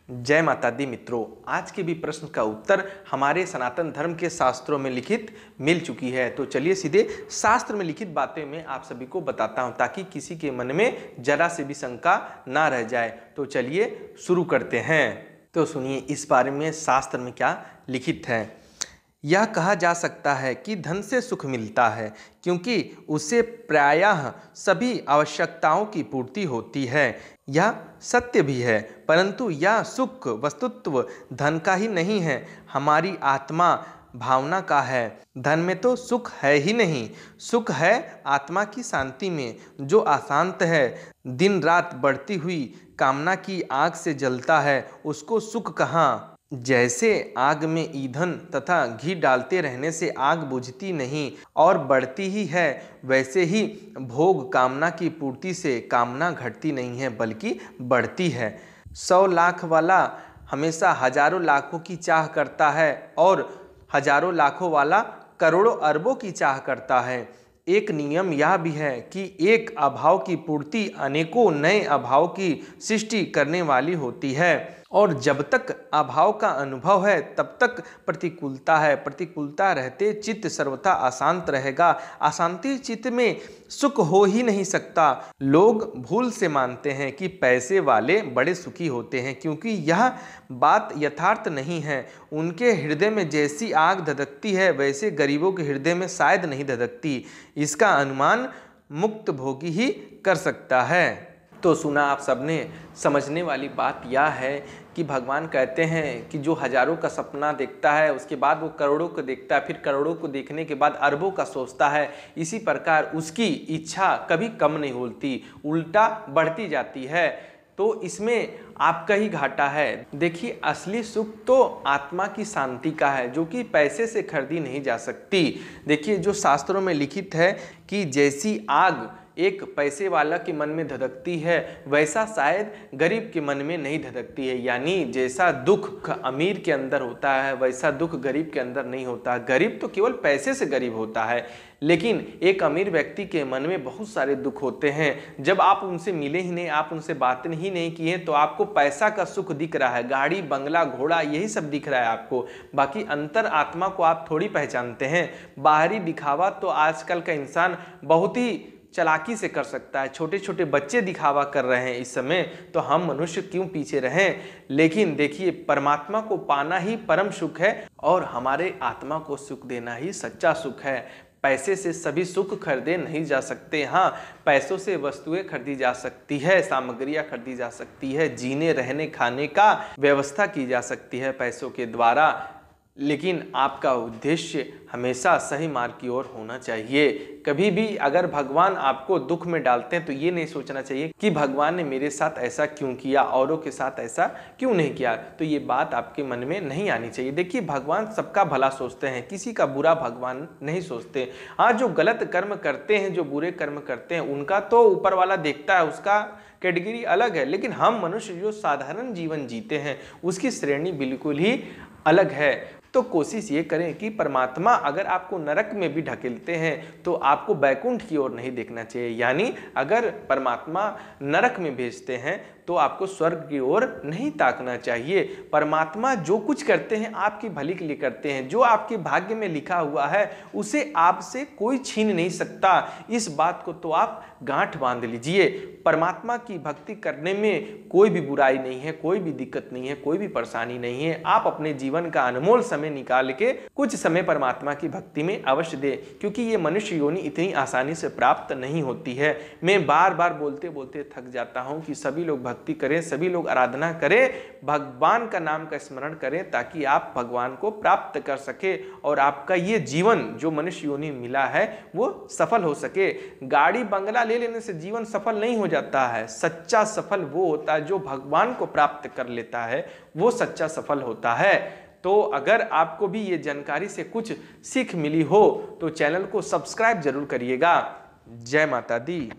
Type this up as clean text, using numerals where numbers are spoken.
जय माता दी मित्रों, आज के भी प्रश्न का उत्तर हमारे सनातन धर्म के शास्त्रों में लिखित मिल चुकी है। तो चलिए सीधे शास्त्र में लिखित बातें मैं आप सभी को बताता हूं ताकि किसी के मन में जरा से भी शंका ना रह जाए। तो चलिए शुरू करते हैं। तो सुनिए इस बारे में शास्त्र में क्या लिखित है। यह कहा जा सकता है कि धन से सुख मिलता है क्योंकि उससे प्रायः सभी आवश्यकताओं की पूर्ति होती है। यह सत्य भी है, परंतु यह सुख वस्तुत्व धन का ही नहीं है, हमारी आत्मा भावना का है। धन में तो सुख है ही नहीं, सुख है आत्मा की शांति में। जो अशांत है, दिन रात बढ़ती हुई कामना की आग से जलता है, उसको सुख कहाँ। जैसे आग में ईंधन तथा घी डालते रहने से आग बुझती नहीं और बढ़ती ही है, वैसे ही भोग कामना की पूर्ति से कामना घटती नहीं है बल्कि बढ़ती है। 100 लाख वाला हमेशा हजारों लाखों की चाह करता है और हजारों लाखों वाला करोड़ों अरबों की चाह करता है। एक नियम यह भी है कि एक अभाव की पूर्ति अनेकों नए अभाव की सृष्टि करने वाली होती है और जब तक अभाव का अनुभव है तब तक प्रतिकूलता है। प्रतिकूलता रहते चित्त सर्वथा अशांत रहेगा। अशांति चित्त में सुख हो ही नहीं सकता। लोग भूल से मानते हैं कि पैसे वाले बड़े सुखी होते हैं, क्योंकि यह बात यथार्थ नहीं है। उनके हृदय में जैसी आग धधकती है वैसे गरीबों के हृदय में शायद नहीं धधकती। इसका अनुमान मुक्त भोगी ही कर सकता है। तो सुना आप सबने। समझने वाली बात यह है कि भगवान कहते हैं कि जो हजारों का सपना देखता है उसके बाद वो करोड़ों को देखता है, फिर करोड़ों को देखने के बाद अरबों का सोचता है। इसी प्रकार उसकी इच्छा कभी कम नहीं होती, उल्टा बढ़ती जाती है। तो इसमें आपका ही घाटा है। देखिए असली सुख तो आत्मा की शांति का है, जो कि पैसे से खरीदी नहीं जा सकती। देखिए जो शास्त्रों में लिखित है कि जैसी आग एक पैसे वाला के मन में धधकती है वैसा शायद गरीब के मन में नहीं धधकती है। यानी जैसा दुख अमीर के अंदर होता है वैसा दुख गरीब के अंदर नहीं होता। गरीब तो केवल पैसे से गरीब होता है, लेकिन एक अमीर व्यक्ति के मन में बहुत सारे दुख होते हैं। जब आप उनसे मिले ही नहीं, आप उनसे बातें ही नहीं किए, तो आपको पैसा का सुख दिख रहा है, गाड़ी बंगला घोड़ा यही सब दिख रहा है आपको। बाकी अंतर आत्मा को आप थोड़ी पहचानते हैं। बाहरी दिखावा तो आजकल का इंसान बहुत ही चालाकी से कर सकता है। छोटे छोटे बच्चे दिखावा कर रहे हैं इस समय, तो हम मनुष्य क्यों पीछे रहें। लेकिन देखिए परमात्मा को पाना ही परम सुख है और हमारे आत्मा को सुख देना ही सच्चा सुख है। पैसे से सभी सुख खरीदे नहीं जा सकते। हाँ, पैसों से वस्तुएं खरीदी जा सकती है, सामग्रियां खरीदी जा सकती है, जीने रहने खाने का व्यवस्था की जा सकती है पैसों के द्वारा, लेकिन आपका उद्देश्य हमेशा सही मार्ग की ओर होना चाहिए। कभी भी अगर भगवान आपको दुख में डालते हैं तो ये नहीं सोचना चाहिए कि भगवान ने मेरे साथ ऐसा क्यों किया, औरों के साथ ऐसा क्यों नहीं किया। तो ये बात आपके मन में नहीं आनी चाहिए। देखिए भगवान सबका भला सोचते हैं, किसी का बुरा भगवान नहीं सोचते। हाँ, जो गलत कर्म करते हैं, जो बुरे कर्म करते हैं, उनका तो ऊपर वाला देखता है, उसका कैटेगरी अलग है। लेकिन हम मनुष्य जो साधारण जीवन जीते हैं उसकी श्रेणी बिल्कुल ही अलग है। तो कोशिश ये करें कि परमात्मा अगर आपको नरक में भी ढकेलते हैं तो आपको बैकुंठ की ओर नहीं देखना चाहिए। यानी अगर परमात्मा नरक में भेजते हैं तो आपको स्वर्ग की ओर नहीं ताकना चाहिए। परमात्मा जो कुछ करते हैं आपकी भली के लिए करते हैं। जो आपके भाग्य में लिखा हुआ है उसे आपसे कोई छीन नहीं सकता। इस बात को तो आप गांठ बांध लीजिए। परमात्मा की भक्ति करने में कोई भी बुराई नहीं है, कोई भी दिक्कत नहीं है, कोई भी परेशानी नहीं है। आप अपने जीवन का अनमोल समय निकाल के कुछ समय परमात्मा की भक्ति में अवश्य दें, क्योंकि ये मनुष्य योनि इतनी आसानी से प्राप्त नहीं होती है। मैं बार बार बोलते बोलते थक जाता हूँ कि सभी लोग भक्ति करें, सभी लोग आराधना करें, भगवान का नाम का स्मरण करें, ताकि आप भगवान को प्राप्त कर सके और आपका ये जीवन जो मनुष्य योनि मिला है वो सफल हो सके। गाड़ी बंगला ले लेने से जीवन सफल नहीं हो जाता है। सच्चा सफल वो होता है जो भगवान को प्राप्त कर लेता है, वो सच्चा सफल होता है। तो अगर आपको भी ये जानकारी से कुछ सीख मिली हो तो चैनल को सब्सक्राइब जरूर करिएगा। जय माता दी।